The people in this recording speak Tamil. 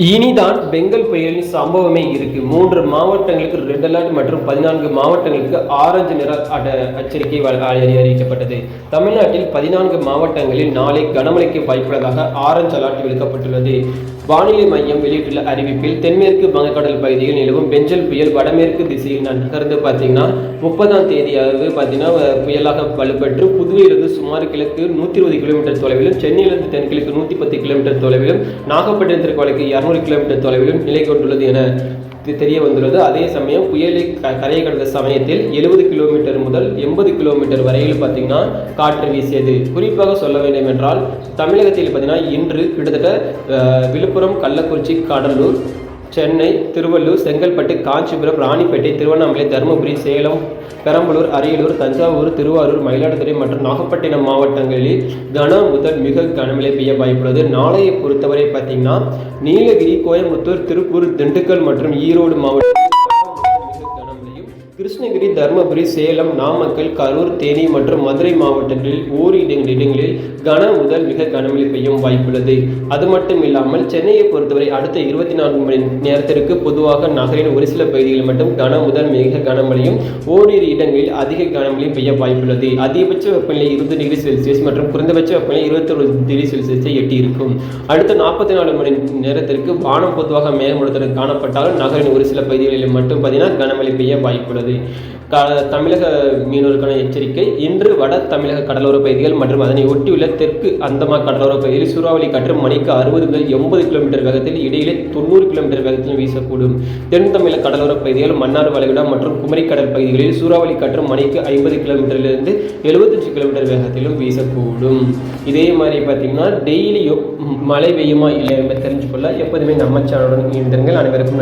இனிதான் பெங்கல் புயலின் சம்பவமே இருக்கு. 3 மாவட்டங்களுக்கு ரெட் அலர்ட் மற்றும் 14 மாவட்டங்களுக்கு ஆரஞ்சு நிற எச்சரிக்கை அறிவிக்கப்பட்டது. தமிழ்நாட்டில் 14 மாவட்டங்களில் நாளை கனமழைக்கு வாய்ப்புள்ளதாக ஆரஞ்சு அலர்ட் விடுக்கப்பட்டுள்ளது. வானிலை மையம் வெளியிட்டுள்ள அறிவிப்பில் தென்மேற்கு வங்கக்கடல் பகுதியில் நிலவும் பெஞ்சல் புயல் வடமேற்கு திசையில் நகர்ந்து பார்த்தீங்கன்னா 30ஆம் தேதியாவது புயலாக வலுப்பெற்று புதுவையிலிருந்து சுமார் கிழக்கு 120 கிலோமீட்டர் தொலைவிலும், சென்னையிலிருந்து தென்கிழக்கு 110 கிலோமீட்டர் தொலைவிலும், நாகப்பட்டினத்திற்கு வடக்கு 200 கிலோமீட்டர் தொலைவிலும் நிலை கொண்டுள்ளது என தெரிய வந்துள்ளது. அதே சமயம் புயலை கரையை கடந்த சமயத்தில் 70 கிலோமீட்டர் முதல் 80 கிலோமீட்டர் வரையில் பார்த்தீங்கன்னா காற்று வீசியது. குறிப்பாக சொல்ல வேண்டும் என்றால் தமிழகத்தில் பார்த்தீங்கன்னா இன்று கிட்டத்தட்ட விழுப்புரம், கள்ளக்குறிச்சி, கடலூர், சென்னை, திருவள்ளூர், செங்கல்பட்டு, காஞ்சிபுரம், ராணிப்பேட்டை, திருவண்ணாமலை, தருமபுரி, சேலம், பெரம்பலூர், அரியலூர், தஞ்சாவூர், திருவாரூர், மயிலாடுதுறை மற்றும் நாகப்பட்டினம் மாவட்டங்களில் கன முதல் மிக கனமழை பெய்ய வாய்ப்புள்ளது. நாளையை பொறுத்தவரை பார்த்தீங்கன்னா நீலகிரி, கோயம்புத்தூர், திருப்பூர், திண்டுக்கல் மற்றும் ஈரோடு மாவட்டம், கிருஷ்ணகிரி, தருமபுரி, சேலம், நாமக்கல், கரூர், தேனி மற்றும் மதுரை மாவட்டங்களில் ஓரிரு இடங்களில் கன முதல் மிக கனமழை பெய்யும் வாய்ப்புள்ளது. அது மட்டும் இல்லாமல் சென்னையை பொறுத்தவரை அடுத்த 24 மணி நேரத்திற்கு பொதுவாக நகரின் ஒரு சில பகுதிகளில் மட்டும் கன முதல் மிக கனமழையும் ஓரிரு இடங்களில் அதிக கனமழை பெய்ய வாய்ப்புள்ளது. அதிகபட்ச வெப்பநிலை 20 டிகிரி செல்சியஸ் மற்றும் குறைந்தபட்ச வெப்பநிலை 21 டிகிரி செல்சியஸை எட்டி இருக்கும். அடுத்த 44 மணி நேரத்திற்கு வானம் பொதுவாக மேகமூட்டத்துடன் காணப்பட்டாலும் நகரின் ஒரு சில பகுதிகளில் மட்டும் பார்த்தீங்கன்னா கனமழை பெய்ய வாய்ப்புள்ளது. தமிழக மீனவர்களுக்கான எச்சரிக்கை: இன்று வட தமிழக கடலோர பகுதிகள் மற்றும் அதனை ஒட்டியுள்ள தெற்கு அந்தமான் கடலோர பகுதியில் சூறாவளி காற்று மணிக்கு 60 முதல் 80 கிலோமீட்டர் வேகத்தில், இடையிலே 90 கிலோமீட்டர் வேகத்தில் வீசக்கூடும். தென் தமிழக கடலோர பகுதிகள், மன்னார் வளைகுடா மற்றும் குமரி கடல் பகுதிகளில் சூறாவளி காற்று மணிக்கு 50 கிலோமீட்டரிலிருந்து 75 கிலோமீட்டர் வேகத்திலும் வீசக்கூடும். இதே மாதிரி பார்த்தீங்கன்னா டெய்லியும் மழை பெய்யுமா இல்லை என்பதை தெரிஞ்சுக்கொள்ள எப்போதுமே நம்ம சேனலுடன் இணைந்திருங்கள். அனைவருக்கும் நன்றி.